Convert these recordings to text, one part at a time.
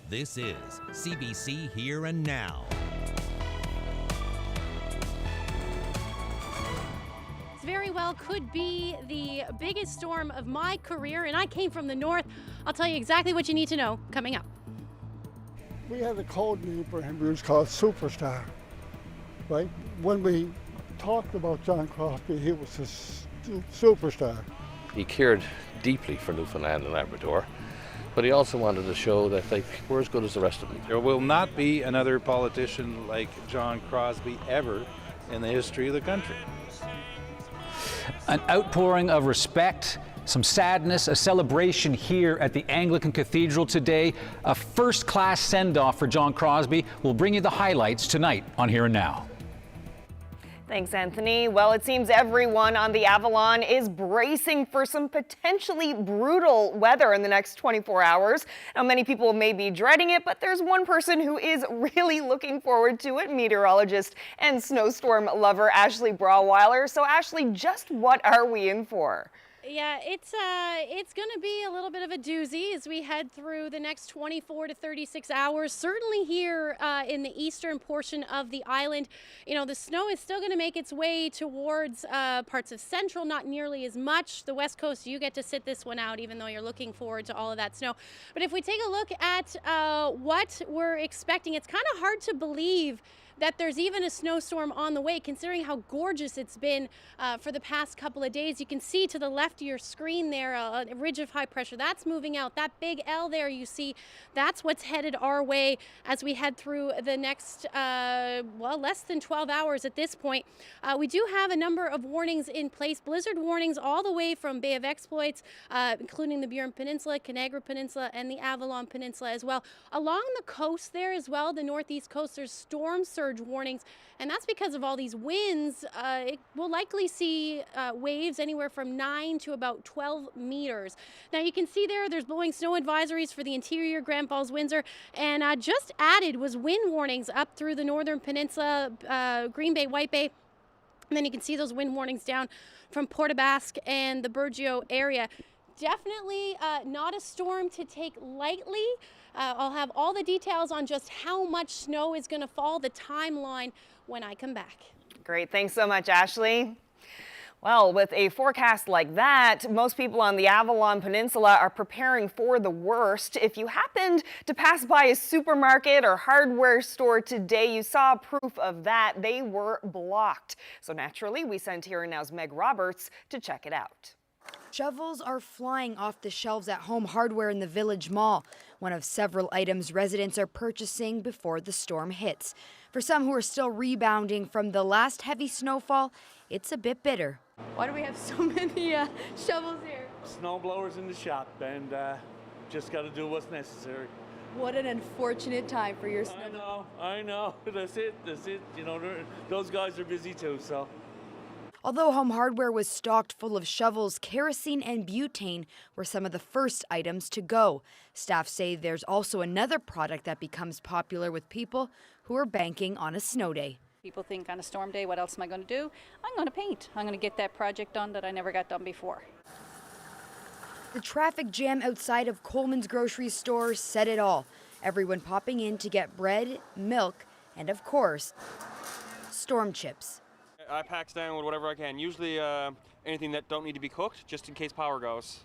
This is CBC Here and Now. Very well could be the biggest storm of my career, and I came from the north. I'll tell you exactly what you need to know coming up. We had a code name for him. It was called Superstar, right? When we talked about John Crosbie, he was a superstar. He cared deeply for Newfoundland and Labrador, but he also wanted to show that we're as good as the rest of them. There will not be another politician like John Crosbie ever in the history of the country. An outpouring of respect, some sadness, a celebration here at the Anglican Cathedral today. A first-class send-off for John Crosbie. We'll bring you the highlights tonight on Here and Now. Thanks, Anthony. Well, it seems everyone on the Avalon is bracing for some potentially brutal weather in the next 24 hours. Now, many people may be dreading it, but there's one person who is really looking forward to it, meteorologist and snowstorm lover Ashley Brawweiler. So, Ashley, just what are we in for? Yeah, it's going to be a little bit of a doozy as we head through the next 24 to 36 hours. Certainly here in the eastern portion of the island, you know, the snow is still going to make its way towards parts of central, not nearly as much. The west coast, you get to sit this one out, even though you're looking forward to all of that snow. But if we take a look at what we're expecting, it's kind of hard to believe that there's even a snowstorm on the way, considering how gorgeous it's been for the past couple of days. You can see to the left of your screen there a ridge of high pressure. That's moving out. That big L there you see, that's what's headed our way as we head through the next, less than 12 hours at this point. We do have a number of warnings in place, blizzard warnings all the way from Bay of Exploits, including the Burin Peninsula, Canagra Peninsula, and the Avalon Peninsula as well. Along the coast there as well, the northeast coast, there's storm surge warnings, and that's because of all these winds. It will likely see waves anywhere from 9 to about 12 meters. Now you can see there's blowing snow advisories for the interior, Grand Falls, Windsor, and just added was wind warnings up through the northern peninsula, Green Bay, White Bay. And then you can see those wind warnings down from Port aux Basques and the Burgeo area. Definitely not a storm to take lightly. I'll have all the details on just how much snow is going to fall, the timeline, when I come back. Great. Thanks so much, Ashley. Well, with a forecast like that, most people on the Avalon Peninsula are preparing for the worst. If you happened to pass by a supermarket or hardware store today, you saw proof of that. They were blocked. So naturally, we sent Here and Now's Meg Roberts to check it out. Shovels are flying off the shelves at Home Hardware in the Village Mall, one of several items residents are purchasing before the storm hits. For some who are still rebounding from the last heavy snowfall, it's a bit bitter. Why do we have so many shovels here? Snow blowers in the shop, and just got to do what's necessary. What an unfortunate time for your snow. I know. That's it. You know, those guys are busy too, so. Although Home Hardware was stocked full of shovels, kerosene and butane were some of the first items to go. Staff say there's also another product that becomes popular with people who are banking on a snow day. People think on a storm day, what else am I going to do? I'm going to paint. I'm going to get that project done that I never got done before. The traffic jam outside of Coleman's grocery store said it all. Everyone popping in to get bread, milk, and of course, storm chips. I pack down with whatever I can, usually anything that don't need to be cooked, just in case power goes.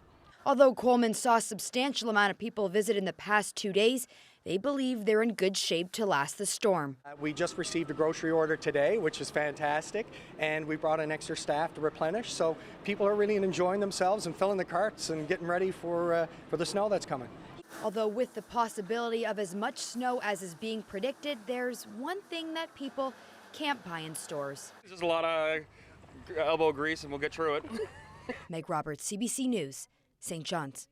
Although Coleman saw a substantial amount of people visit in the past 2 days, they believe they're in good shape to last the storm. We just received a grocery order today, which is fantastic, and we brought in extra staff to replenish, so people are really enjoying themselves and filling the carts and getting ready for the snow that's coming. Although with the possibility of as much snow as is being predicted, there's one thing that people can't buy in stores. There's a lot of elbow grease and we'll get through it. Meg Roberts, CBC News, St. John's.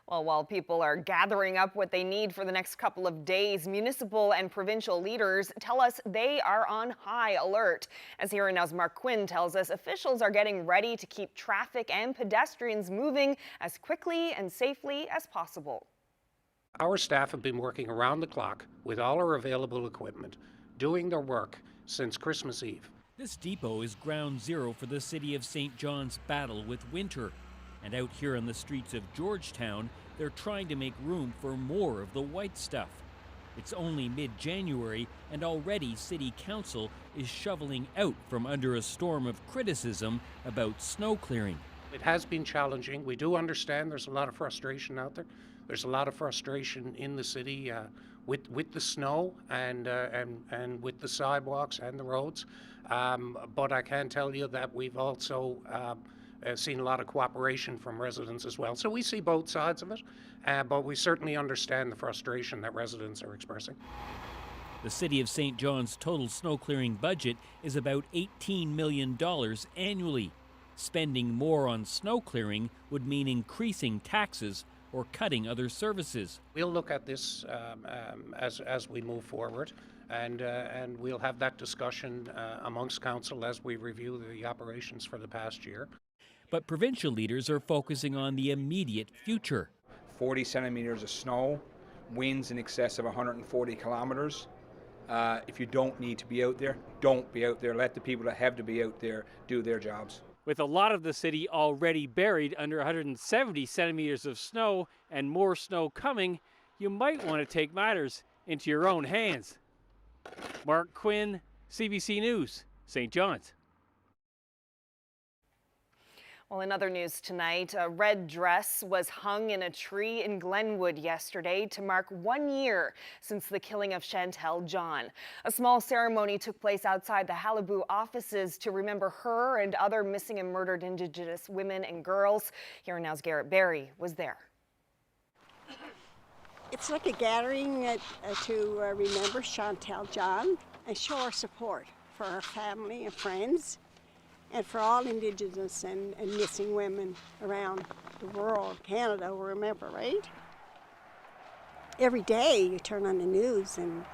Well, while people are gathering up what they need for the next couple of days, municipal and provincial leaders tell us they are on high alert. As Here and Now's Mark Quinn tells us, officials are getting ready to keep traffic and pedestrians moving as quickly and safely as possible. Our staff have been working around the clock with all our available equipment, doing their work since Christmas Eve. This depot is ground zero for the city of St. John's battle with winter. And out here on the streets of Georgetown, they're trying to make room for more of the white stuff. It's only mid-January, and already City Council is shoveling out from under a storm of criticism about snow clearing. It has been challenging. We do understand there's a lot of frustration out there. There's a lot of frustration in the city with the snow and with the sidewalks and the roads. But I can tell you that we've also seen a lot of cooperation from residents as well. So we see both sides of it, but we certainly understand the frustration that residents are expressing. The City of St. John's total snow clearing budget is about $18 million annually. Spending more on snow clearing would mean increasing taxes or cutting other services. We'll look at this as we move forward, and we'll have that discussion amongst council as we review the operations for the past year. But provincial leaders are focusing on the immediate future. 40 centimeters of snow, winds in excess of 140 kilometers. If you don't need to be out there, don't be out there. Let the people that have to be out there do their jobs. With a lot of the city already buried under 170 centimeters of snow and more snow coming, you might want to take matters into your own hands. Mark Quinn, CBC News, St. John's. Well, in other news tonight, a red dress was hung in a tree in Glenwood yesterday to mark 1 year since the killing of Chantal John. A small ceremony took place outside the Halibu offices to remember her and other missing and murdered Indigenous women and girls. Here Now's Garrett Berry was there. It's like a gathering to remember Chantal John and show our support for her family and friends, and for all Indigenous and missing women around the world. Canada will remember, right? Every day you turn on the news and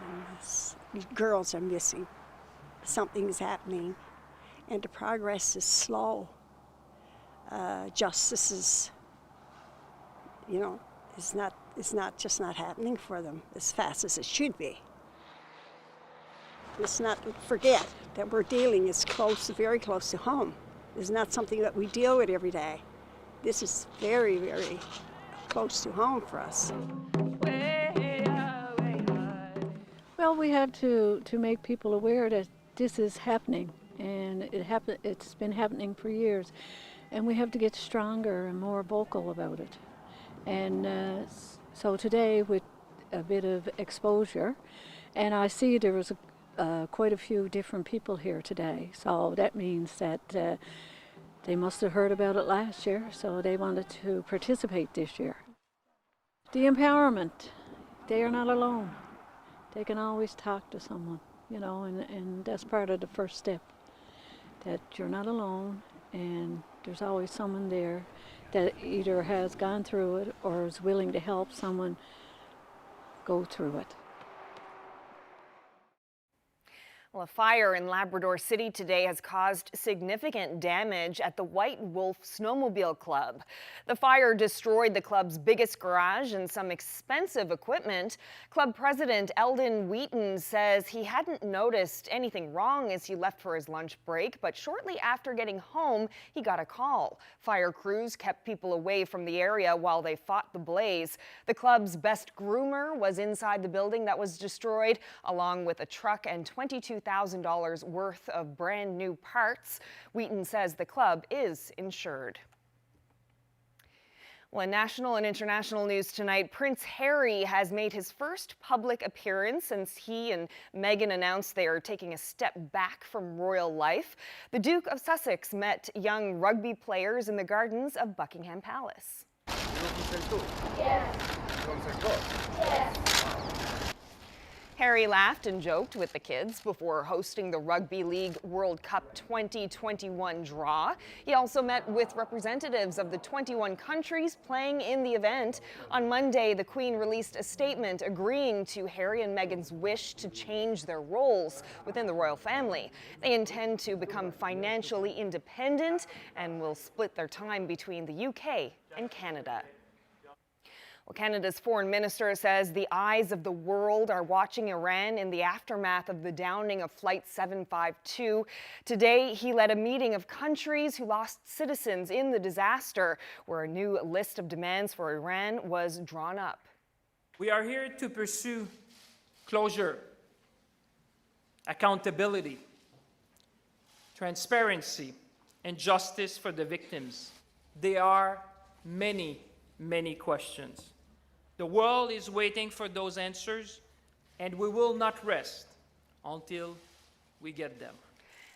girls are missing. Something's happening, and the progress is slow. Justice is, it's not happening for them as fast as it should be. Let's not forget that we're dealing is very close to home. It's not something that we deal with every day. This is very, very close to home for us. Well, we have to make people aware that this is happening, and it's been happening for years, and we have to get stronger and more vocal about it. And so today, with a bit of exposure, and I see there was quite a few different people here today, so that means that they must have heard about it last year, so they wanted to participate this year. The empowerment, they are not alone. They can always talk to someone, and that's part of the first step, that you're not alone, and there's always someone there that either has gone through it or is willing to help someone go through it. Well, a fire in Labrador City today has caused significant damage at the White Wolf Snowmobile Club. The fire destroyed the club's biggest garage and some expensive equipment. Club president Eldon Wheaton says he hadn't noticed anything wrong as he left for his lunch break, but shortly after getting home, he got a call. Fire crews kept people away from the area while they fought the blaze. The club's best groomer was inside the building that was destroyed, along with a truck and $22,000 worth of brand new parts. Wheaton says the club is insured. Well, in national and international news tonight, Prince Harry has made his first public appearance since he and Meghan announced they are taking a step back from royal life. The Duke of Sussex met young rugby players in the gardens of Buckingham Palace. Yes. Yes. Harry laughed and joked with the kids before hosting the Rugby League World Cup 2021 draw. He also met with representatives of the 21 countries playing in the event. On Monday, the Queen released a statement agreeing to Harry and Meghan's wish to change their roles within the royal family. They intend to become financially independent and will split their time between the UK and Canada. Well, Canada's foreign minister says the eyes of the world are watching Iran in the aftermath of the downing of Flight 752. Today, he led a meeting of countries who lost citizens in the disaster, where a new list of demands for Iran was drawn up. We are here to pursue closure, accountability, transparency, and justice for the victims. There are many, many questions. The world is waiting for those answers, and we will not rest until we get them.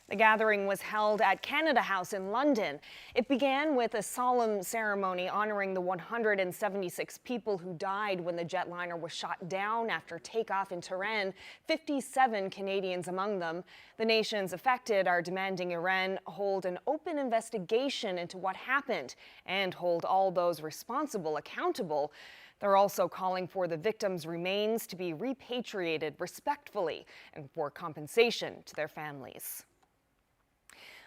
The gathering was held at Canada House in London. It began with a solemn ceremony honoring the 176 people who died when the jetliner was shot down after takeoff in Tehran, 57 Canadians among them. The nations affected are demanding Iran hold an open investigation into what happened and hold all those responsible accountable. They're also calling for the victims' remains to be repatriated respectfully and for compensation to their families.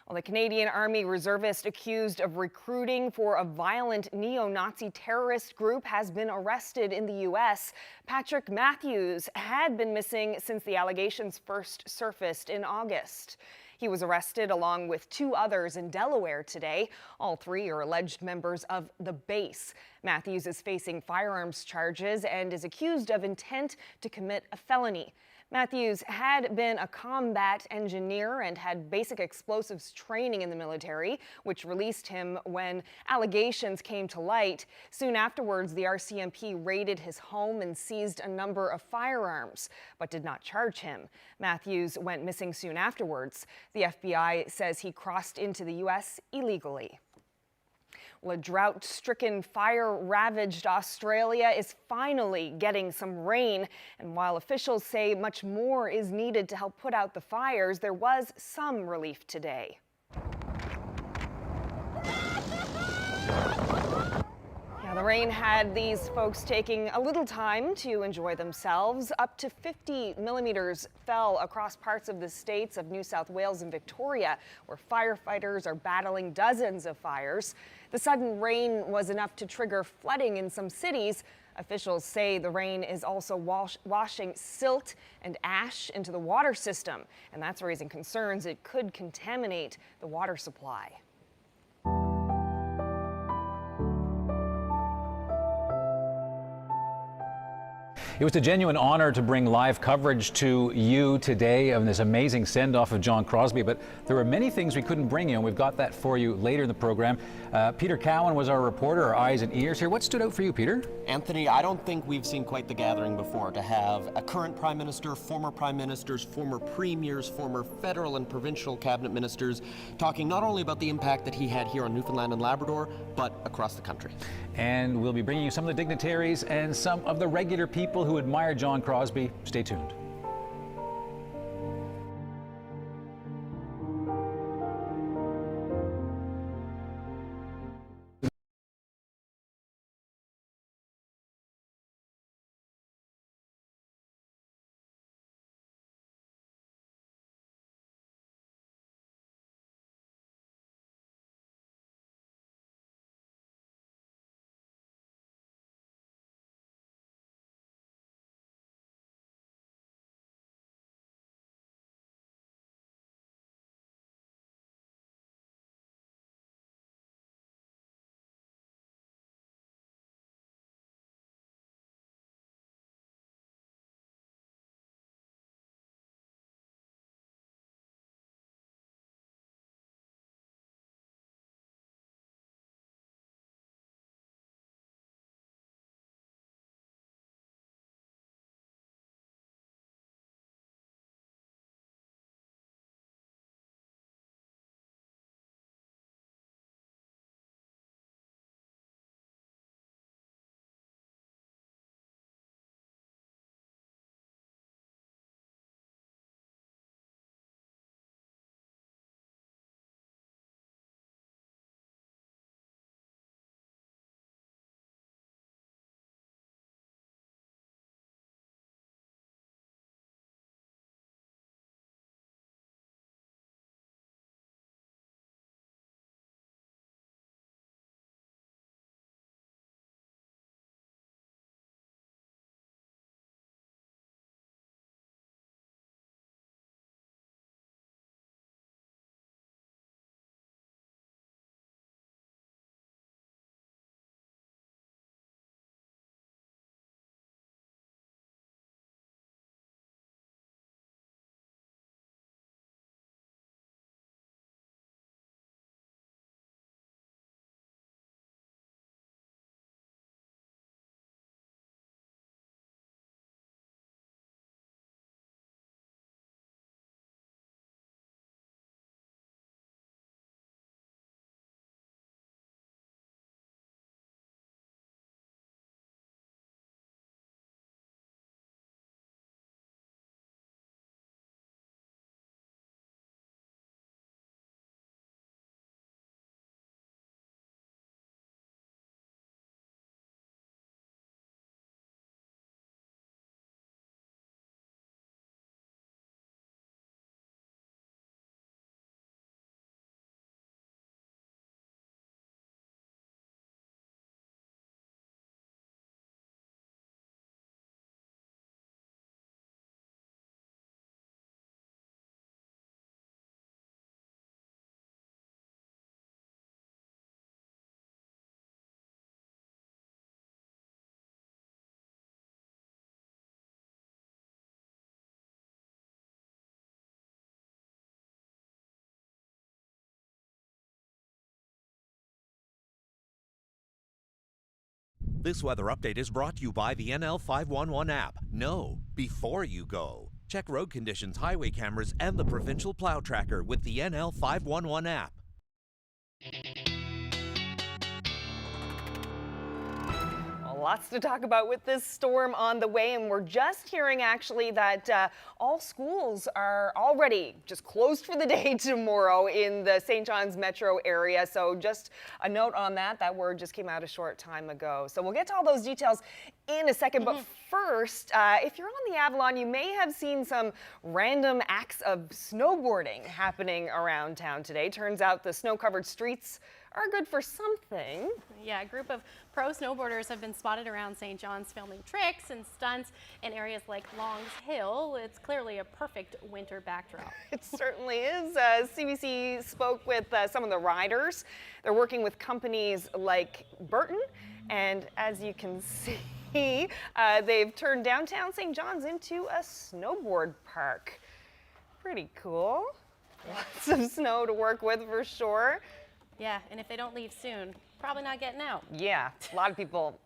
Well, the Canadian Army reservist accused of recruiting for a violent neo-Nazi terrorist group has been arrested in the U.S. Patrick Matthews had been missing since the allegations first surfaced in August. He was arrested along with 2 others in Delaware today. All 3 are alleged members of the base. Matthews is facing firearms charges and is accused of intent to commit a felony. Matthews had been a combat engineer and had basic explosives training in the military, which released him when allegations came to light. Soon afterwards, the RCMP raided his home and seized a number of firearms, but did not charge him. Matthews went missing soon afterwards. The FBI says he crossed into the U.S. illegally. Well, a drought-stricken, fire-ravaged Australia is finally getting some rain. And while officials say much more is needed to help put out the fires, there was some relief today. The rain had these folks taking a little time to enjoy themselves. Up to 50 millimeters fell across parts of the states of New South Wales and Victoria, where firefighters are battling dozens of fires. The sudden rain was enough to trigger flooding in some cities. Officials say the rain is also washing silt and ash into the water system, and that's raising concerns it could contaminate the water supply. It was a genuine honor to bring live coverage to you today of this amazing send-off of John Crosbie, but there were many things we couldn't bring you, and we've got that for you later in the program. Peter Cowan was our reporter, our eyes and ears here. What stood out for you, Peter? Anthony, I don't think we've seen quite the gathering before, to have a current prime minister, former prime ministers, former premiers, former federal and provincial cabinet ministers talking not only about the impact that he had here on Newfoundland and Labrador, but across the country. And we'll be bringing you some of the dignitaries and some of the regular people who admire John Crosbie. Stay tuned. This weather update is brought to you by the NL 511 app. Know before you go. Check road conditions, highway cameras, and the provincial plow tracker with the NL 511 app. Lots to talk about with this storm on the way, and we're just hearing actually that all schools are already just closed for the day tomorrow in the St. John's metro area. So just a note on that. That word just came out a short time ago. So we'll get to all those details in a second. But first, if you're on the Avalon, you may have seen some random acts of snowboarding happening around town today. Turns out the snow-covered streets are good for something. Yeah, a group of pro snowboarders have been spotted around St. John's filming tricks and stunts in areas like Longs Hill. It's clearly a perfect winter backdrop. It certainly is. CBC spoke with some of the riders. They're working with companies like Burton, and as you can see, they've turned downtown St. John's into a snowboard park. Pretty cool. Lots of snow to work with for sure. Yeah, and if they don't leave soon, probably not getting out. Yeah, a lot of people,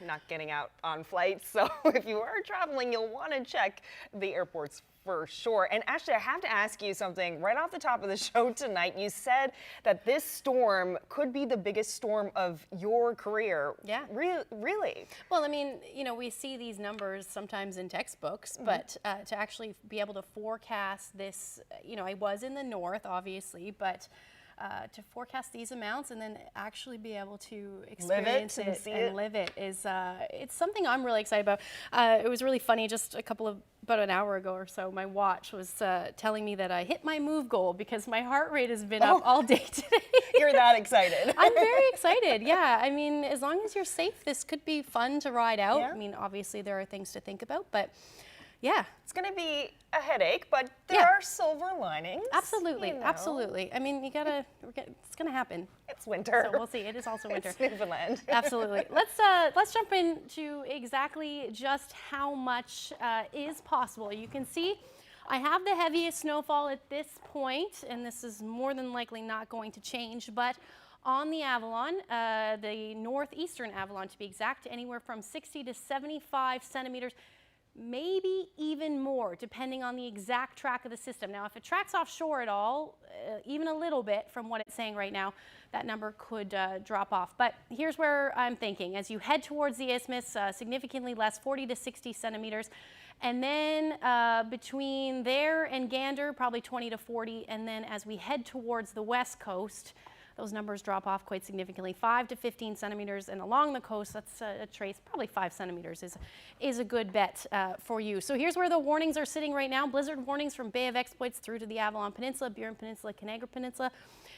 not getting out on flights. So if you are traveling, you'll want to check the airports for sure. And actually, I have to ask you something right off the top of the show tonight. You said that this storm could be the biggest storm of your career. Yeah. Really? Well, I mean, we see these numbers sometimes in textbooks, but to actually be able to forecast this, I was in the north, obviously, but to forecast these amounts and then actually be able to experience live it and see and it. live it is it's something I'm really excited about. It was really funny just about an hour ago or so, my watch was telling me that I hit my move goal because my heart rate has been up all day today. You're that excited. I'm very excited, yeah. I mean, as long as you're safe, this could be fun to ride out. Yeah. I mean, obviously there are things to think about, but yeah. It's going to be a headache, but there are silver linings. Absolutely, absolutely. I mean, it's going to happen. It's winter. So we'll see. It is also winter. It's Newfoundland. Absolutely. Let's jump into exactly just how much is possible. You can see I have the heaviest snowfall at this point, and this is more than likely not going to change, but on the Avalon, the northeastern Avalon to be exact, anywhere from 60 to 75 centimeters, maybe even more, depending on the exact track of the system. Now, if it tracks offshore at all, even a little bit from what it's saying right now, that number could drop off. But here's where I'm thinking. As you head towards the isthmus, significantly less, 40 to 60 centimeters. And then between there and Gander, probably 20 to 40. And then as we head towards the west coast, those numbers drop off quite significantly, 5 to 15 centimeters, and along the coast, that's a trace, probably 5 centimeters is a good bet for you. So here's where the warnings are sitting right now. Blizzard warnings from Bay of Exploits through to the Avalon Peninsula, Burin Peninsula, Canagra Peninsula,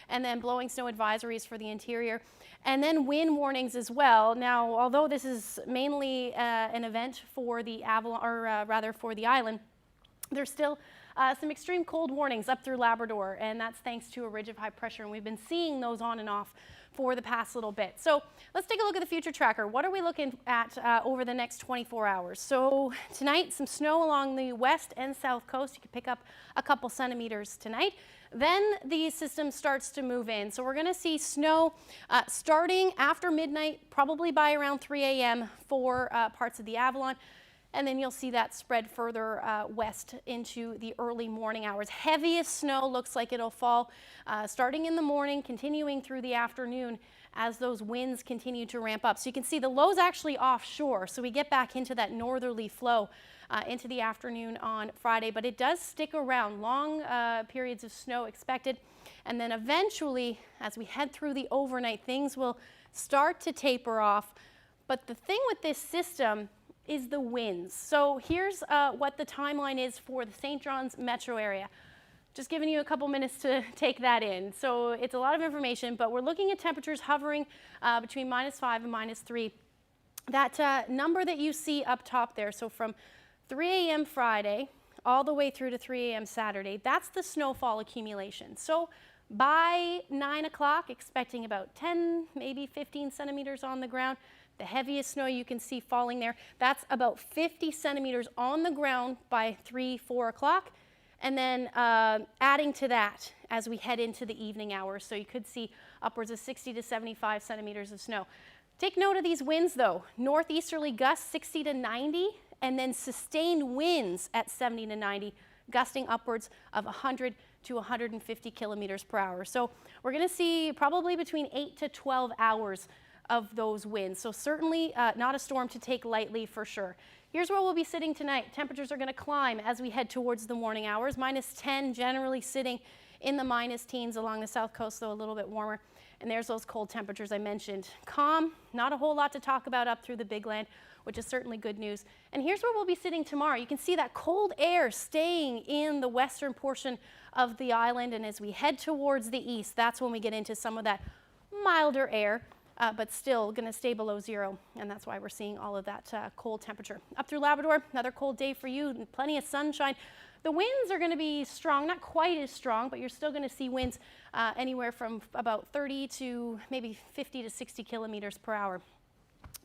and then blowing snow advisories for the interior, and then wind warnings as well. Now, although this is mainly an event for the Avalon, or rather for the island, there's still some extreme cold warnings up through Labrador, and that's thanks to a ridge of high pressure, and we've been seeing those on and off for the past little bit. So let's take a look at the future tracker. What are we looking at over the next 24 hours? So tonight, some snow along the west and south coast. You can pick up a couple centimeters tonight. Then the system starts to move in. So we're going to see snow starting after midnight, probably by around 3 a.m. for parts of the Avalon. And then you'll see that spread further west into the early morning hours. Heaviest snow looks like it'll fall starting in the morning, continuing through the afternoon as those winds continue to ramp up. So you can see the low's actually offshore, so we get back into that northerly flow into the afternoon on Friday, but it does stick around. Long periods of snow expected. And then eventually, as we head through the overnight, things will start to taper off. But the thing with this system is the winds. So here's what the timeline is for the St. John's metro area. Just giving you a couple minutes to take that in. So it's a lot of information, but we're looking at temperatures hovering between -5 and -3. That number that you see up top there, so from 3 a.m. Friday all the way through to 3 a.m. Saturday, that's the snowfall accumulation. So by 9 o'clock, expecting about 10, maybe 15 centimeters on the ground. The heaviest snow you can see falling there, that's about 50 centimeters on the ground by 3, 4 o'clock. And then adding to that as we head into the evening hours. So you could see upwards of 60 to 75 centimeters of snow. Take note of these winds though. Northeasterly gusts 60 to 90, and then sustained winds at 70 to 90, gusting upwards of 100 to 150 kilometers per hour. So we're going to see probably between 8 to 12 hours of those winds. So certainly not a storm to take lightly for sure. Here's where we'll be sitting tonight. Temperatures are going to climb as we head towards the morning hours. -10, generally sitting in the minus teens along the south coast, though a little bit warmer. And there's those cold temperatures I mentioned. Calm, not a whole lot to talk about up through the Big Land, which is certainly good news. And here's where we'll be sitting tomorrow. You can see that cold air staying in the western portion of the island. And as we head towards the east, that's when we get into some of that milder air, but still going to stay below zero. And that's why we're seeing all of that cold temperature. Up through Labrador, another cold day for you, and plenty of sunshine. The winds are going to be strong, not quite as strong, but you're still going to see winds anywhere from about 30 to maybe 50 to 60 kilometers per hour.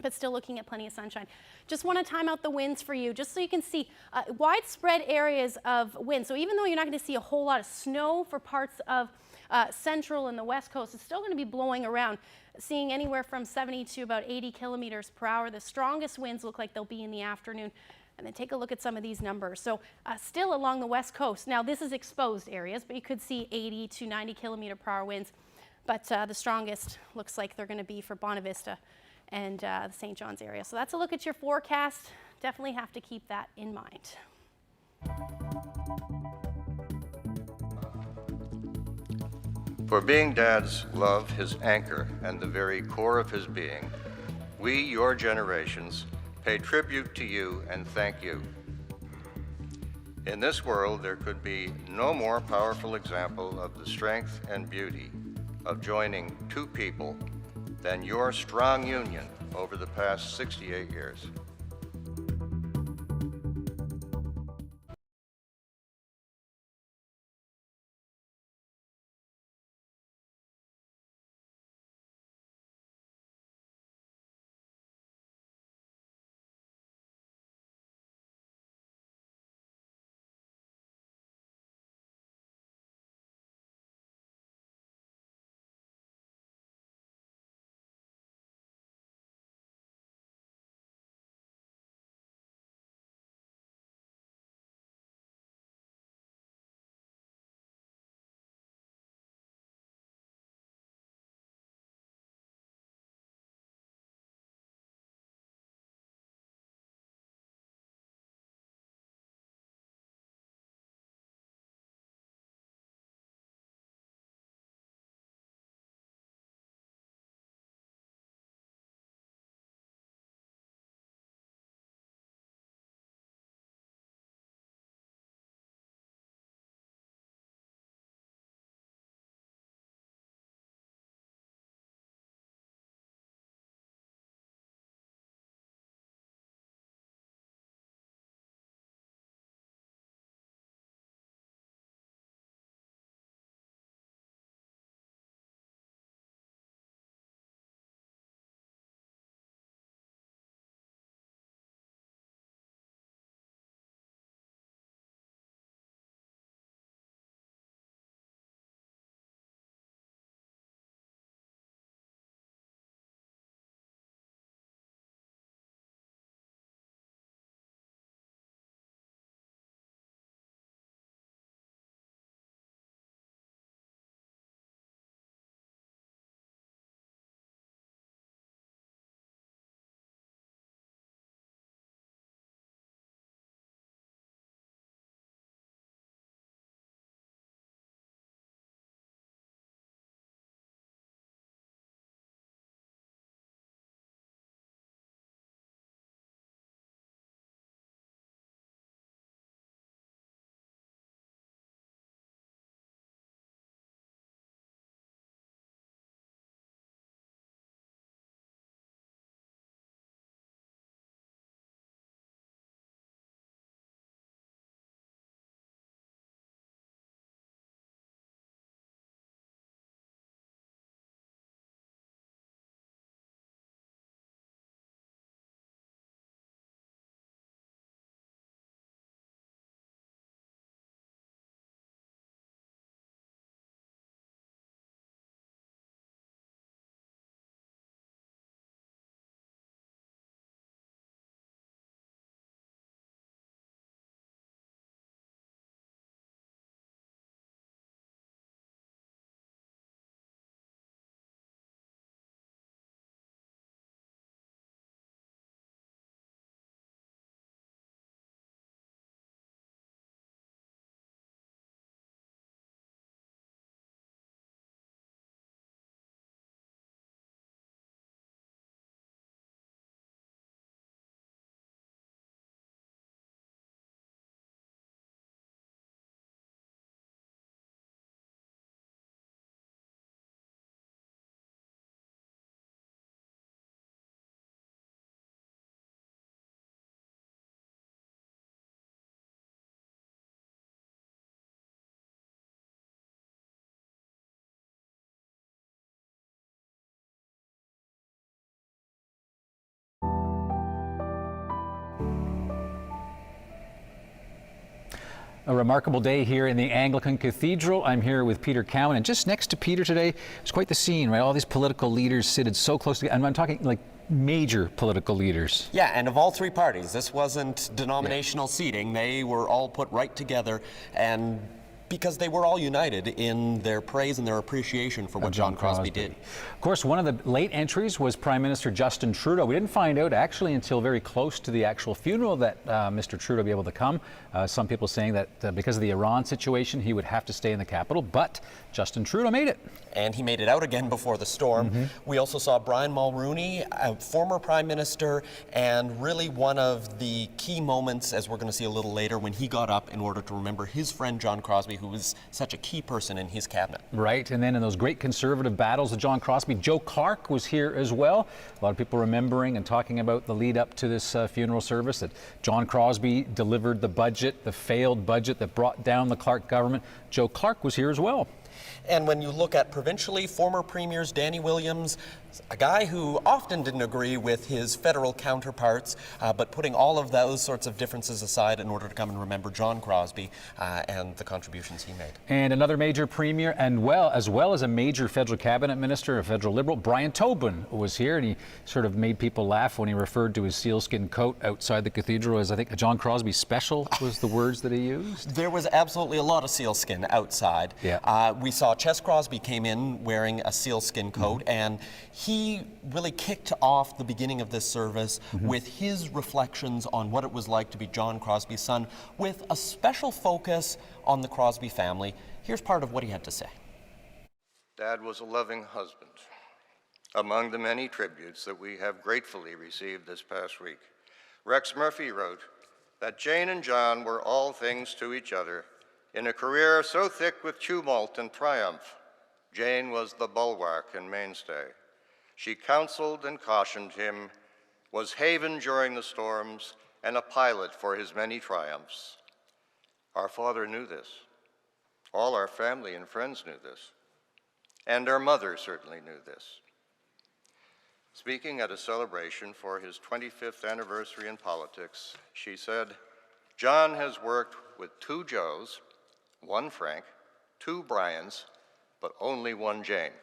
But still looking at plenty of sunshine. Just want to time out the winds for you, just so you can see widespread areas of wind. So even though you're not going to see a whole lot of snow for parts of central and the west coast, it's still going to be blowing around, seeing anywhere from 70 to about 80 kilometers per hour. The strongest winds look like they'll be in the afternoon. And then take a look at some of these numbers. So still along the west coast. Now this is exposed areas, but you could see 80 to 90 kilometer per hour winds. But the strongest looks like they're going to be for Bonavista and the St. John's area. So that's a look at your forecast. Definitely have to keep that in mind. For being Dad's love, his anchor, and the very core of his being, we, your generations, pay tribute to you and thank you. In this world, there could be no more powerful example of the strength and beauty of joining two people than your strong union over the past 68 years. A remarkable day here in the Anglican Cathedral. I'm here with Peter Cowan, and just next to Peter today, it's quite the scene, right? All these political leaders seated so close together. I'm talking like major political leaders. Yeah, and of all three parties, this wasn't denominational seating. They were all put right together, and because they were all united in their praise and their appreciation for what John Crosbie did. Of course, one of the late entries was Prime Minister Justin Trudeau. We didn't find out actually until very close to the actual funeral that Mr. Trudeau be able to come. Some people saying that because of the Iran situation, he would have to stay in the capital, but Justin Trudeau made it. And he made it out again before the storm. We also saw Brian Mulroney, a former Prime Minister, and really one of the key moments, as we're going to see a little later, when he got up in order to remember his friend John Crosbie, who was such a key person in his cabinet. Right, and then in those great conservative battles of John Crosbie, Joe Clark was here as well. A lot of people remembering and talking about the lead up to this funeral service, that John Crosbie delivered the budget, the failed budget that brought down the Clark government. Joe Clark was here as well. And when you look at provincially, former premiers, Danny Williams, a guy who often didn't agree with his federal counterparts, but putting all of those sorts of differences aside in order to come and remember John Crosbie and the contributions he made. And another major premier, and as well as a major federal cabinet minister, a federal Liberal, Brian Tobin was here, and he sort of made people laugh when he referred to his sealskin coat outside the cathedral as, I think, a John Crosbie special was the words that he used. There was absolutely a lot of sealskin outside. Yeah. We saw Ches Crosbie came in wearing a sealskin coat, and he really kicked off the beginning of this service with his reflections on what it was like to be John Crosbie's son, with a special focus on the Crosbie family. Here's part of what he had to say. Dad was a loving husband. Among the many tributes that we have gratefully received this past week, Rex Murphy wrote that Jane and John were all things to each other in a career so thick with tumult and triumph. Jane was the bulwark and mainstay. She counseled and cautioned him, was haven during the storms, and a pilot for his many triumphs. Our father knew this. All our family and friends knew this. And our mother certainly knew this. Speaking at a celebration for his 25th anniversary in politics, she said, "John has worked with 2 Joes, 1 Frank, 2 Brians, but only 1 Jane."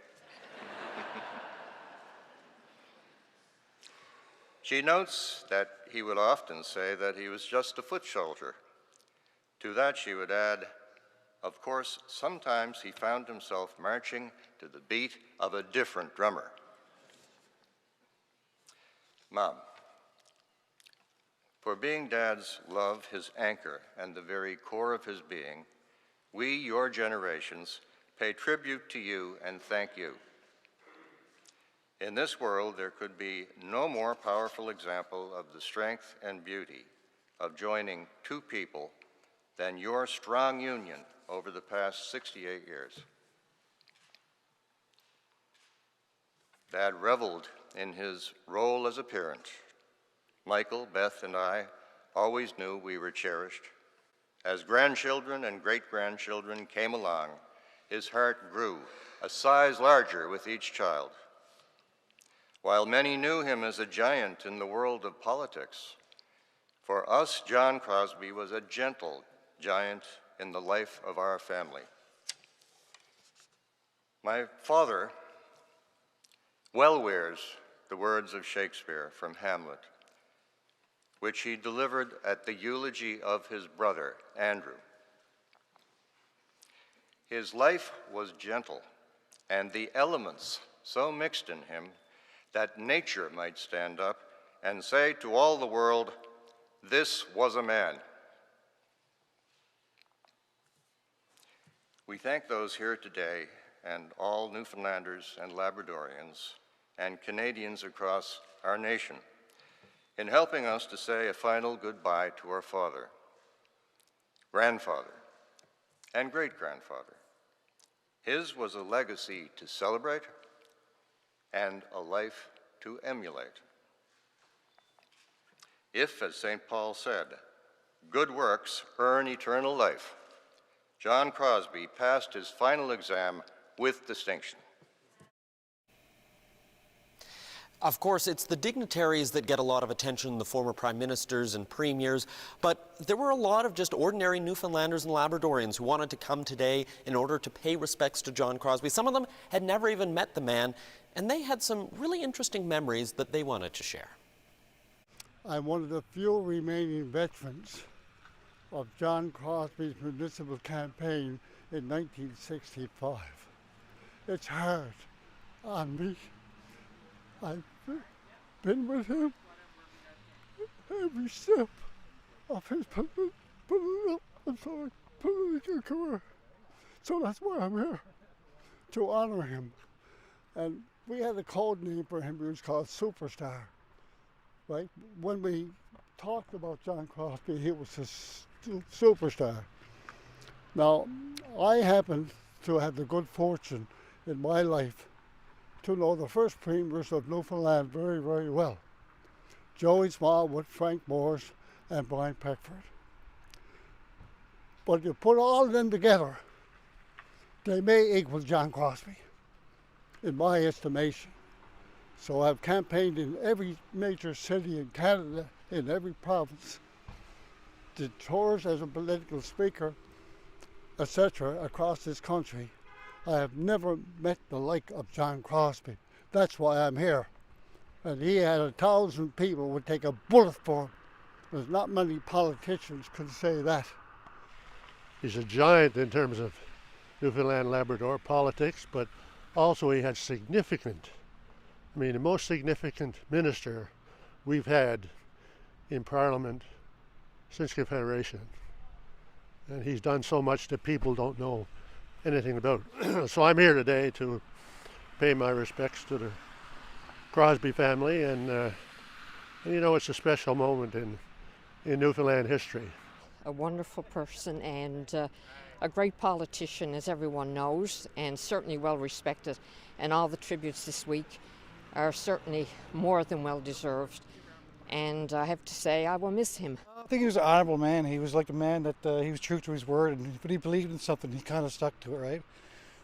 She notes that he would often say that he was just a foot soldier. To that she would add, of course, sometimes he found himself marching to the beat of a different drummer. Mom, for being Dad's love, his anchor, and the very core of his being, we, your generations, pay tribute to you and thank you. In this world, there could be no more powerful example of the strength and beauty of joining 2 people than your strong union over the past 68 years. Dad reveled in his role as a parent. Michael, Beth, and I always knew we were cherished. As grandchildren and great-grandchildren came along, his heart grew a size larger with each child. While many knew him as a giant in the world of politics, for us, John Crosbie was a gentle giant in the life of our family. My father well wears the words of Shakespeare from Hamlet, which he delivered at the eulogy of his brother, Andrew. His life was gentle, and the elements so mixed in him that nature might stand up and say to all the world, "This was a man." We thank those here today and all Newfoundlanders and Labradorians and Canadians across our nation in helping us to say a final goodbye to our father, grandfather, and great-grandfather. His was a legacy to celebrate and a life to emulate. If, as St. Paul said, good works earn eternal life, John Crosbie passed his final exam with distinction. Of course, it's the dignitaries that get a lot of attention, the former prime ministers and premiers, but there were a lot of just ordinary Newfoundlanders and Labradorians who wanted to come today in order to pay respects to John Crosbie. Some of them had never even met the man, and they had some really interesting memories that they wanted to share. I'm one of the few remaining veterans of John Crosbie's municipal campaign in 1965. It's hard on me. I've been with him every step of his political career. So that's why I'm here, to honor him. And we had a code name for him. It was called Superstar. Right? When we talked about John Crosbie, he was a superstar. Now, I happen to have the good fortune in my life to know the first premiers of Newfoundland very, very well. Joey Smallwood, Frank Morris, and Brian Peckford. But you put all of them together, they may equal John Crosbie, in my estimation. So I've campaigned in every major city in Canada, in every province, did tours as a political speaker, etc., across this country. I have never met the like of John Crosbie. That's why I'm here. And he had 1,000 people would take a bullet for him. There's not many politicians can say that. He's a giant in terms of Newfoundland and Labrador politics, but also he had the most significant minister we've had in Parliament since Confederation. And he's done so much that people don't know anything about. So I'm here today to pay my respects to the Crosbie family, and it's a special moment in Newfoundland history. A wonderful person and a great politician, as everyone knows, and certainly well respected. And all the tributes this week are certainly more than well deserved. And I have to say, I will miss him. I think he was an honorable man. He was like a man that he was true to his word, and but he believed in something. He kind of stuck to it, right?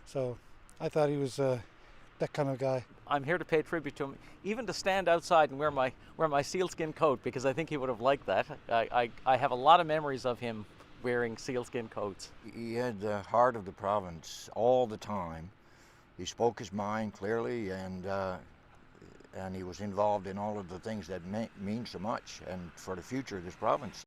So I thought he was that kind of guy. I'm here to pay tribute to him, even to stand outside and wear my sealskin coat, because I think he would have liked that. I have a lot of memories of him wearing sealskin coats. He had the heart of the province all the time. He spoke his mind clearly, and he was involved in all of the things that mean so much and for the future of this province.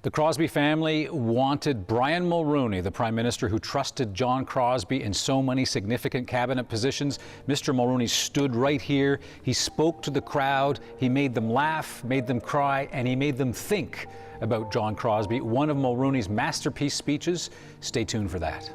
The Crosbie family wanted Brian Mulroney, the Prime Minister who trusted John Crosbie in so many significant cabinet positions. Mr. Mulroney stood right here. He spoke to the crowd. He made them laugh, made them cry, and he made them think about John Crosbie. One of Mulroney's masterpiece speeches. Stay tuned for that.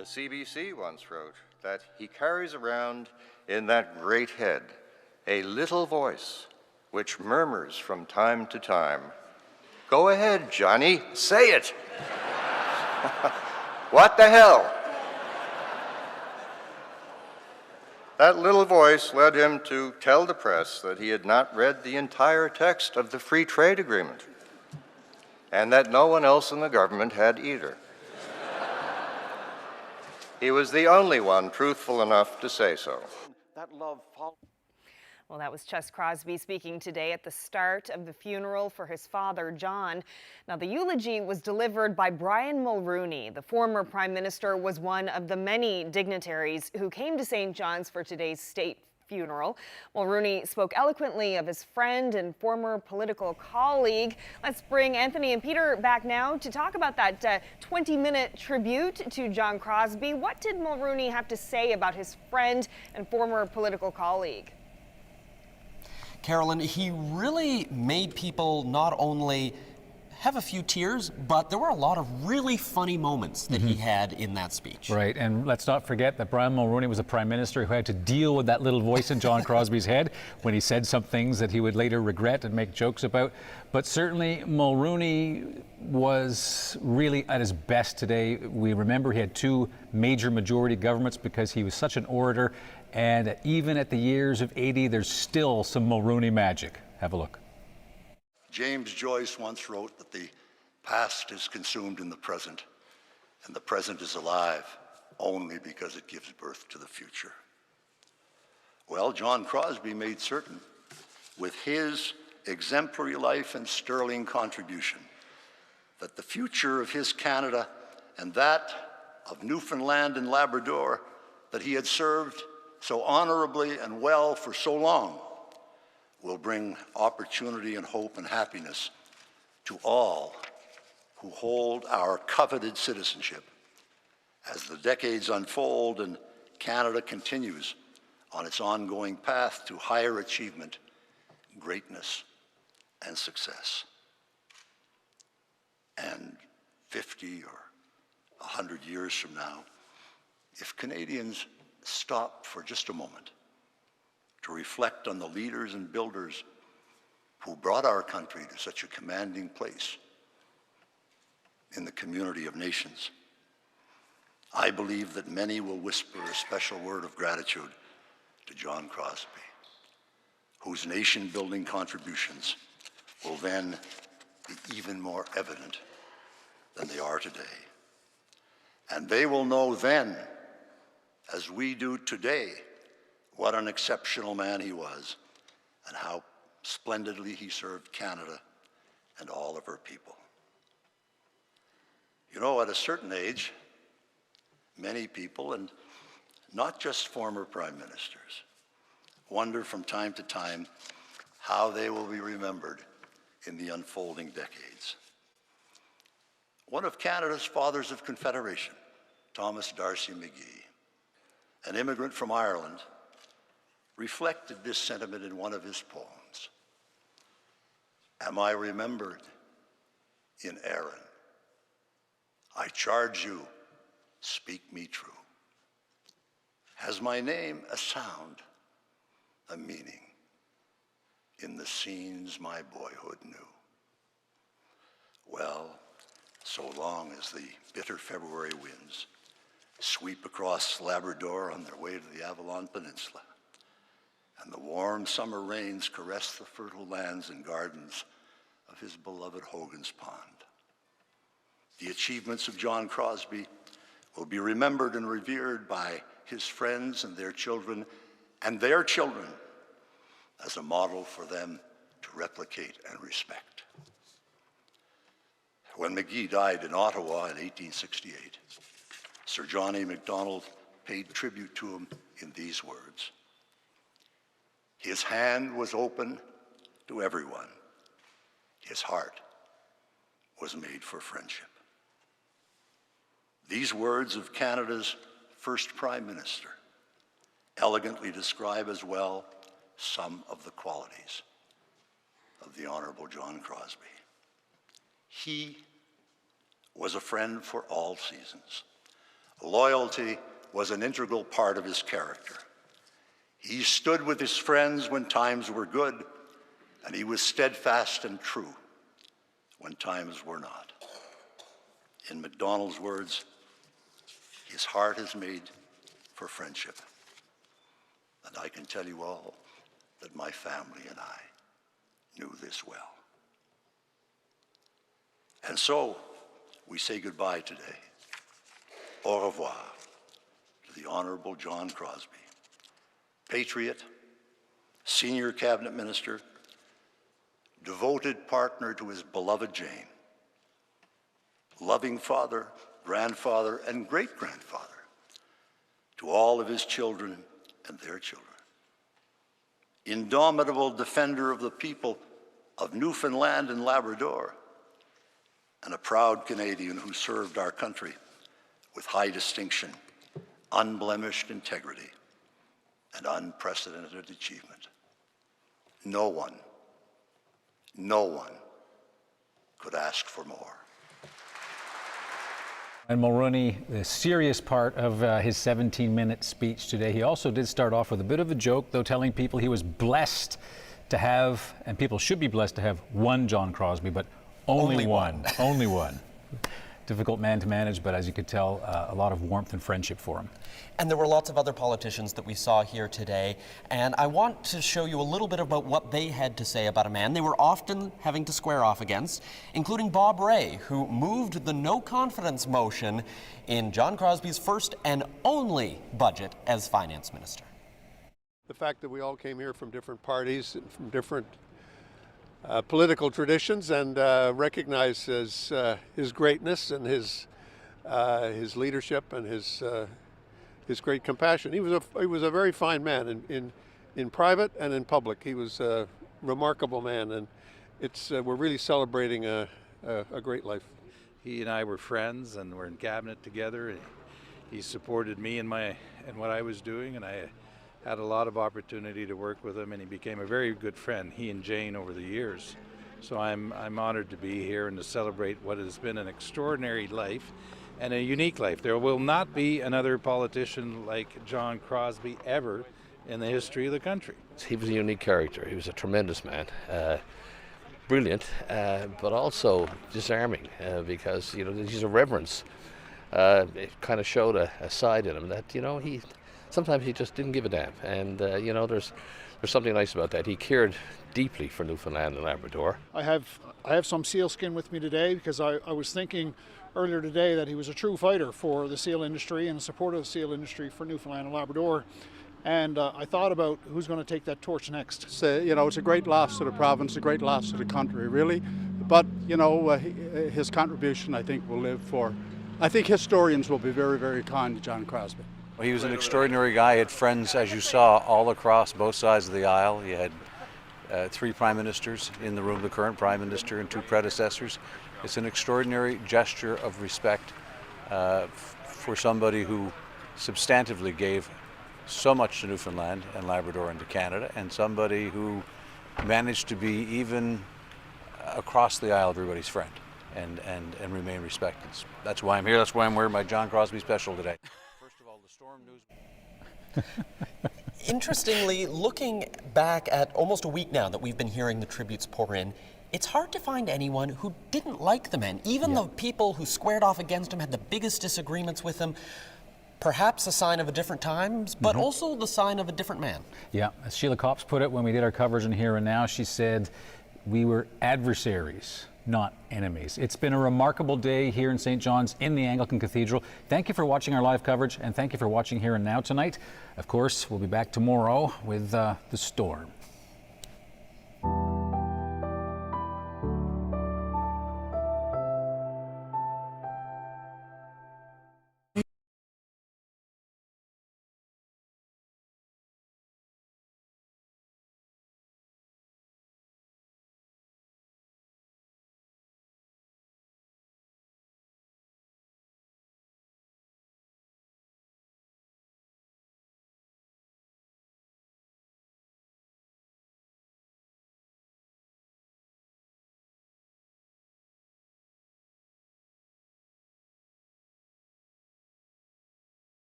The CBC once wrote that he carries around in that great head a little voice which murmurs from time to time, "Go ahead, Johnny, say it." What the hell? That little voice led him to tell the press that he had not read the entire text of the Free Trade Agreement, and that no one else in the government had either. He was the only one truthful enough to say so. That love Well, that was Crosbie speaking today at the start of the funeral for his father, John. Now, the eulogy was delivered by Brian Mulroney. The former Prime Minister was one of the many dignitaries who came to St. John's for today's state funeral. Mulroney spoke eloquently of his friend and former political colleague. Let's bring Anthony and Peter back now to talk about that 20-minute tribute to John Crosbie. What did Mulroney have to say about his friend and former political colleague? Carolyn, he really made people not only have a few tears, but there were a lot of really funny moments that he had in that speech. Right, and let's not forget that Brian Mulroney was a prime minister who had to deal with that little voice in John Crosbie's head when he said some things that he would later regret and make jokes about. But certainly Mulroney was really at his best today. We remember he had two major majority governments because he was such an orator, and even at the years of 80, there's still some Mulroney magic. Have a look. James Joyce once wrote that the past is consumed in the present, and the present is alive only because it gives birth to the future. Well, John Crosbie made certain, with his exemplary life and sterling contribution, that the future of his Canada and that of Newfoundland and Labrador that he had served so honorably and well for so long will bring opportunity and hope and happiness to all who hold our coveted citizenship as the decades unfold and Canada continues on its ongoing path to higher achievement, greatness, and success. And 50 or 100 years from now, if Canadians stop for just a moment to reflect on the leaders and builders who brought our country to such a commanding place in the community of nations, I believe that many will whisper a special word of gratitude to John Crosbie, whose nation-building contributions will then be even more evident than they are today. And they will know then, as we do today, what an exceptional man he was, and how splendidly he served Canada and all of her people. You know, at a certain age, many people, and not just former prime ministers, wonder from time to time how they will be remembered in the unfolding decades. One of Canada's fathers of Confederation, Thomas D'Arcy McGee, an immigrant from Ireland, reflected this sentiment in one of his poems. Am I remembered in Erin? I charge you, speak me true. Has my name a sound, a meaning, in the scenes my boyhood knew? Well, so long as the bitter February winds sweep across Labrador on their way to the Avalon Peninsula, and the warm summer rains caress the fertile lands and gardens of his beloved Hogan's Pond, the achievements of John Crosbie will be remembered and revered by his friends and their children as a model for them to replicate and respect. When McGee died in Ottawa in 1868, Sir John A. Macdonald paid tribute to him in these words: his hand was open to everyone. His heart was made for friendship. These words of Canada's first Prime Minister elegantly describe as well some of the qualities of the Honourable John Crosbie. He was a friend for all seasons, Loyalty was an integral part of his character. He stood with his friends when times were good, and he was steadfast and true when times were not. In MacDonald's words, his heart is made for friendship. And I can tell you all that my family and I knew this well. And so we say goodbye today. Au revoir to the Honorable John Crosbie, patriot, senior cabinet minister, devoted partner to his beloved Jane, loving father, grandfather, and great-grandfather to all of his children and their children, indomitable defender of the people of Newfoundland and Labrador, and a proud Canadian who served our country with high distinction, unblemished integrity, and unprecedented achievement. No one could ask for more. And Mulroney, the serious part of his 17-minute speech today, he also did start off with a bit of a joke, though, telling people he was blessed to have, and people should be blessed to have, one John Crosbie, but only one. Only one. Difficult man to manage, but as you could tell, a lot of warmth and friendship for him. And there were lots of other politicians that we saw here today, and I want to show you a little bit about what they had to say about a man they were often having to square off against, including Bob Rae, who moved the no-confidence motion in John Crosbie's first and only budget as finance minister. The fact that we all came here from different parties, from different political traditions, and recognize his greatness and his leadership and his great compassion. He was a very fine man in private and in public. He was a remarkable man, and we're really celebrating a great life. He and I were friends, and we're in cabinet together. He supported me in what I was doing, and I had a lot of opportunity to work with him, and he became a very good friend, he and Jane, over the years. So I'm honored to be here and to celebrate what has been an extraordinary life and a unique life. There will not be another politician like John Crosbie ever in the history of the country. He was a unique character. He was a tremendous man. Brilliant, but also disarming, because he's a reverence. It kind of showed a side in him that sometimes he just didn't give a damn, and there's something nice about that. He cared deeply for Newfoundland and Labrador. I have some sealskin with me today because I was thinking earlier today that he was a true fighter for the seal industry and a supporter of the seal industry for Newfoundland and Labrador. And I thought about who's going to take that torch next. It's a great loss to the province, a great loss to the country, really. But, his contribution, I think, will live for. I think historians will be very, very kind to John Crosbie. Well, he was an extraordinary guy. He had friends, as you saw, all across both sides of the aisle. He had 3 prime ministers in the room, the current prime minister and 2 predecessors. It's an extraordinary gesture of respect for somebody who substantively gave so much to Newfoundland and Labrador and to Canada, and somebody who managed to be even across the aisle everybody's friend and remain respected. That's why I'm here. That's why I'm wearing my John Crosbie special today. First of all, the storm news. Interestingly, looking back at almost a week now that we've been hearing the tributes pour in, it's hard to find anyone who didn't like the man. Even the people who squared off against him, had the biggest disagreements with him. Perhaps a sign of a different times, but also the sign of a different man. Yeah, as Sheila Copps put it when we did our coverage in Here and Now, she said, we were adversaries, not enemies. It's been a remarkable day here in St. John's in the Anglican Cathedral. Thank you for watching our live coverage, and thank you for watching Here and Now tonight. Of course, we'll be back tomorrow with the storm.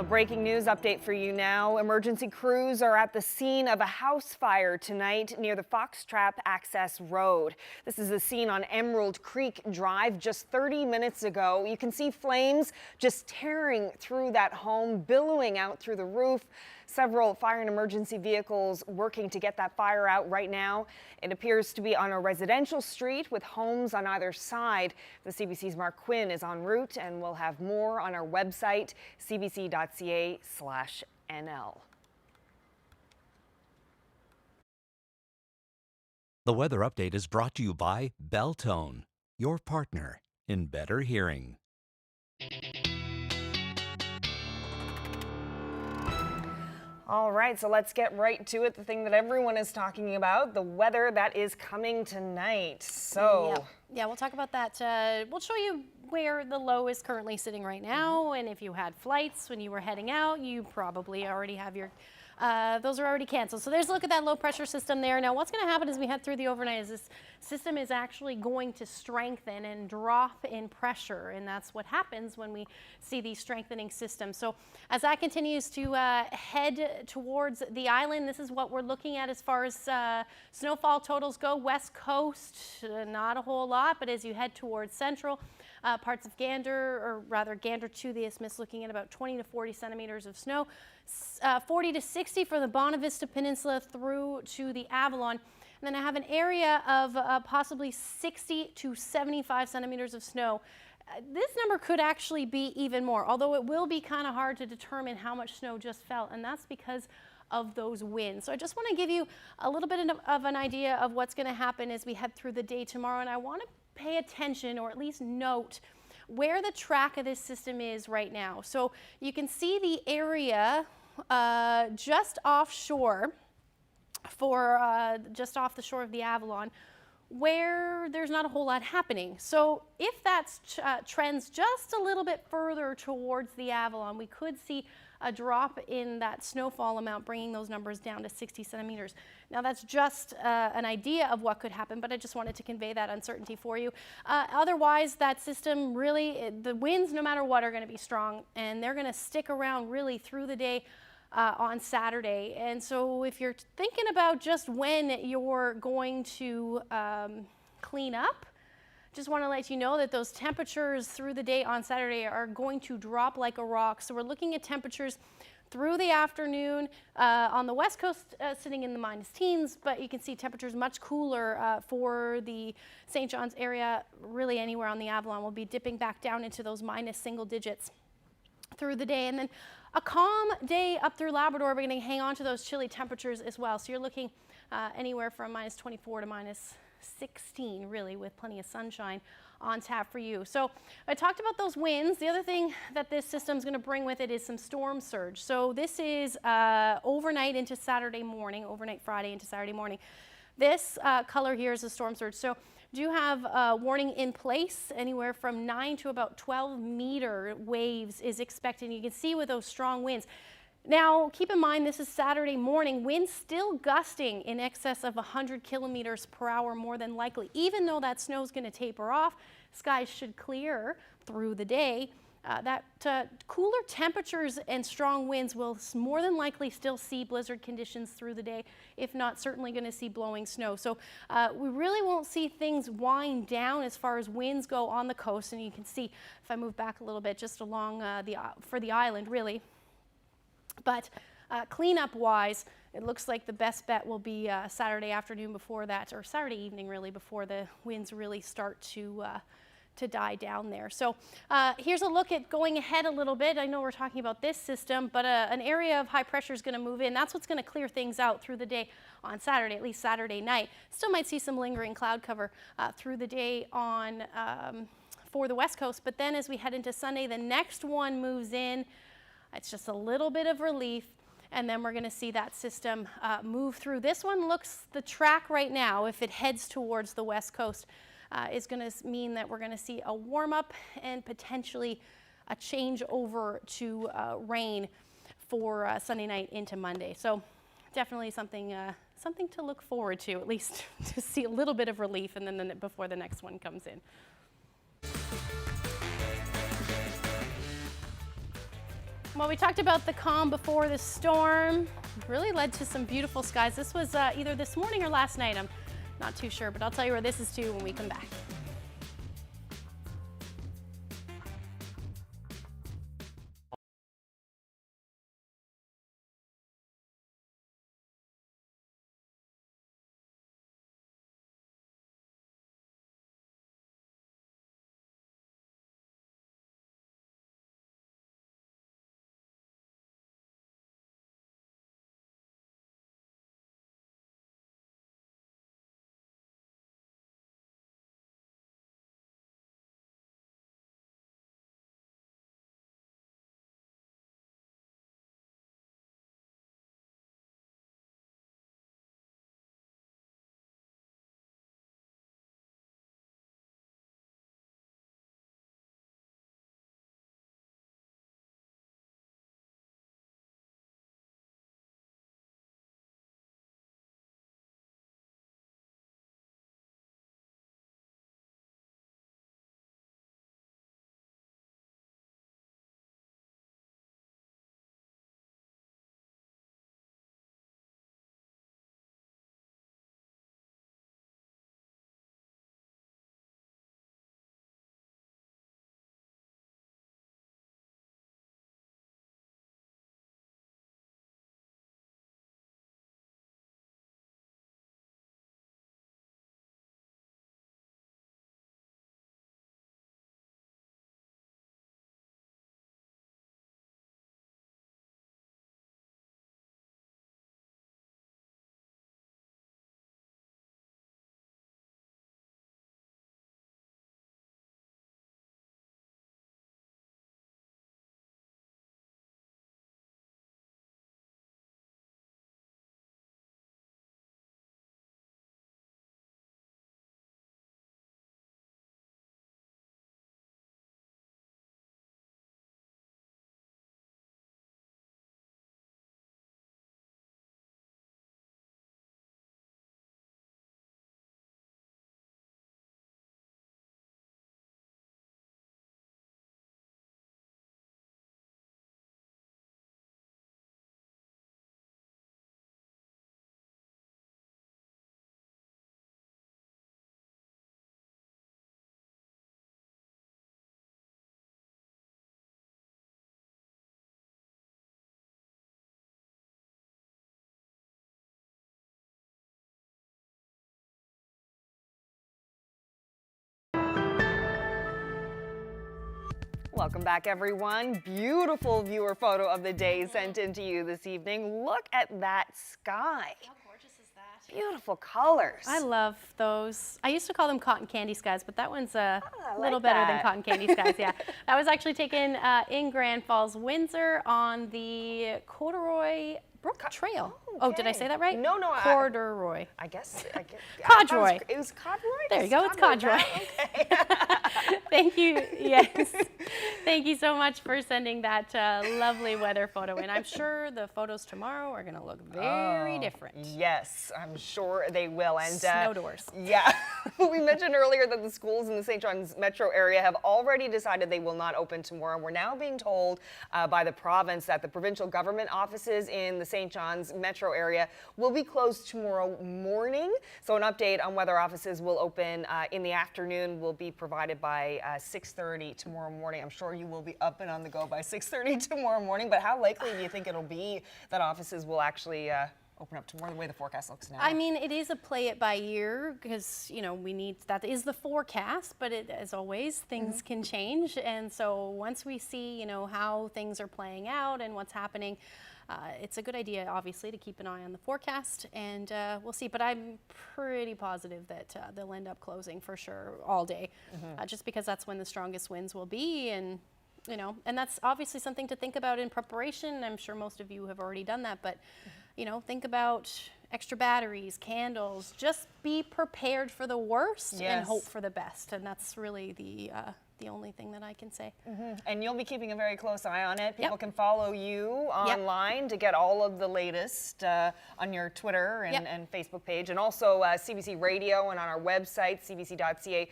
Well, breaking news update for you now. Emergency crews are at the scene of a house fire tonight near the Foxtrap Access Road. This is the scene on Emerald Creek Drive just 30 minutes ago. You can see flames just tearing through that home, billowing out through the roof. Several fire and emergency vehicles working to get that fire out right now. It appears to be on a residential street with homes on either side. The CBC's Mark Quinn is en route, and we'll have more on our website, cbc.ca/NL. The weather update is brought to you by Beltone, your partner in better hearing. All right, so let's get right to it. The thing that everyone is talking about, the weather that is coming tonight. So, yeah, we'll talk about that. We'll show you where the low is currently sitting right now. And if you had flights when you were heading out, you probably already have your, those are already canceled. So there's a look at that low pressure system there. Now what's going to happen as we head through the overnight is this system is actually going to strengthen and drop in pressure. And that's what happens when we see these strengthening systems. So as that continues to head towards the island, this is what we're looking at as far as snowfall totals go. West Coast, not a whole lot, but as you head towards central, parts of Gander, or rather Gander to the Isthmus, looking at about 20 to 40 centimeters of snow, 40 to 60 for the Bonavista Peninsula through to the Avalon. And then I have an area of possibly 60 to 75 centimeters of snow. This number could actually be even more, although it will be kind of hard to determine how much snow just fell, and that's because of those winds. So I just want to give you a little bit of an idea of what's going to happen as we head through the day tomorrow, and I want to pay attention, or at least note, where the track of this system is right now. So you can see the area just offshore, just off the shore of the Avalon, where there's not a whole lot happening. So if that trends just a little bit further towards the Avalon, we could see a drop in that snowfall amount, bringing those numbers down to 60 centimeters. Now that's just an idea of what could happen, but I just wanted to convey that uncertainty for you. Otherwise, that system really, the winds no matter what are going to be strong, and they're going to stick around really through the day on Saturday. And so if you're thinking about just when you're going to clean up, just want to let you know that those temperatures through the day on Saturday are going to drop like a rock. So we're looking at temperatures through the afternoon on the west coast sitting in the minus teens, but you can see temperatures much cooler for the St. John's area. Really anywhere on the Avalon will be dipping back down into those minus single digits through the day. And then a calm day up through Labrador. We're going to hang on to those chilly temperatures as well. So you're looking anywhere from minus 24 to minus 16, really, with plenty of sunshine on tap for you. So I talked about those winds. The other thing that this system is going to bring with it is some storm surge. So this is overnight into Saturday morning, overnight Friday into Saturday morning. This color here is a storm surge. So do have a warning in place. Anywhere from 9 to about 12 meter waves is expected. And you can see with those strong winds. Now, keep in mind, this is Saturday morning. Winds still gusting in excess of 100 kilometers per hour, more than likely. Even though that snow is going to taper off, skies should clear through the day. Cooler temperatures and strong winds will more than likely still see blizzard conditions through the day, if not certainly going to see blowing snow. So we really won't see things wind down as far as winds go on the coast. And you can see, if I move back a little bit, just along for the island, really. But cleanup wise, it looks like the best bet will be Saturday afternoon before that, or Saturday evening really, before the winds really start to die down there. So here's a look at going ahead a little bit. I know we're talking about this system, but an area of high pressure is going to move in. That's what's going to clear things out through the day on Saturday, at least Saturday night. Still might see some lingering cloud cover through the day on for the west coast, but then as we head into Sunday, the next one moves in. It's just a little bit of relief, and then we're going to see that system move through. This one looks, the track right now, if it heads towards the west coast, is going to mean that we're going to see a warm up and potentially a change over to rain for Sunday night into Monday. So definitely something to look forward to, at least to see a little bit of relief, and then before the next one comes in. Well, we talked about the calm before the storm. Really led to some beautiful skies. This was either this morning or last night. I'm not too sure, but I'll tell you where this is to when we come back. Welcome back, everyone. Beautiful viewer photo of the day sent in to you this evening. Look at that sky. How gorgeous is that? Beautiful colors. I love those. I used to call them cotton candy skies, but that one's a little like better that. than cotton candy skies, yeah. That was actually taken in Grand Falls, Windsor on the Corduroy Brook Trail. Oh, did I say that right? No, Corduroy. I guess. Corduroy. It was corduroy? There you go, it's corduroy. Thank you, yes. Thank you so much for sending that lovely weather photo in. I'm sure the photos tomorrow are gonna look very different. Yes, I'm sure they will. And snow doors. Yeah, we mentioned earlier that the schools in the St. John's metro area have already decided they will not open tomorrow. We're now being told by the province that the provincial government offices in the St. John's metro area will be closed tomorrow morning. So an update on whether offices will open in the afternoon will be provided by 6:30 tomorrow morning. I'm sure you will be up and on the go by 6:30 tomorrow morning, but how likely do you think it'll be that offices will actually open up tomorrow the way the forecast looks now? I mean, it is a play it by ear because, you know, that is the forecast, but as always, things can change. And so once we see, you know, how things are playing out and what's happening, it's a good idea, obviously, to keep an eye on the forecast, and we'll see. But I'm pretty positive that they'll end up closing for sure all day, just because that's when the strongest winds will be, and you know, and that's obviously something to think about in preparation. I'm sure most of you have already done that, but you know, think about extra batteries, candles. Just be prepared for the worst and hope for the best, and that's really the the only thing that I can say. And you'll be keeping a very close eye on it. People can follow you online to get all of the latest on your Twitter and Facebook page, and also CBC Radio and on our website, cbc.ca/NL.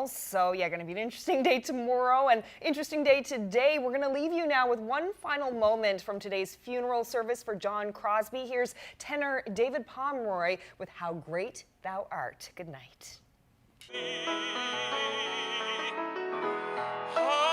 So yeah, going to be an interesting day tomorrow and interesting day today. We're going to leave you now with one final moment from today's funeral service for John Crosbie. Here's tenor David Pomeroy with How Great Thou Art. Good night. Oh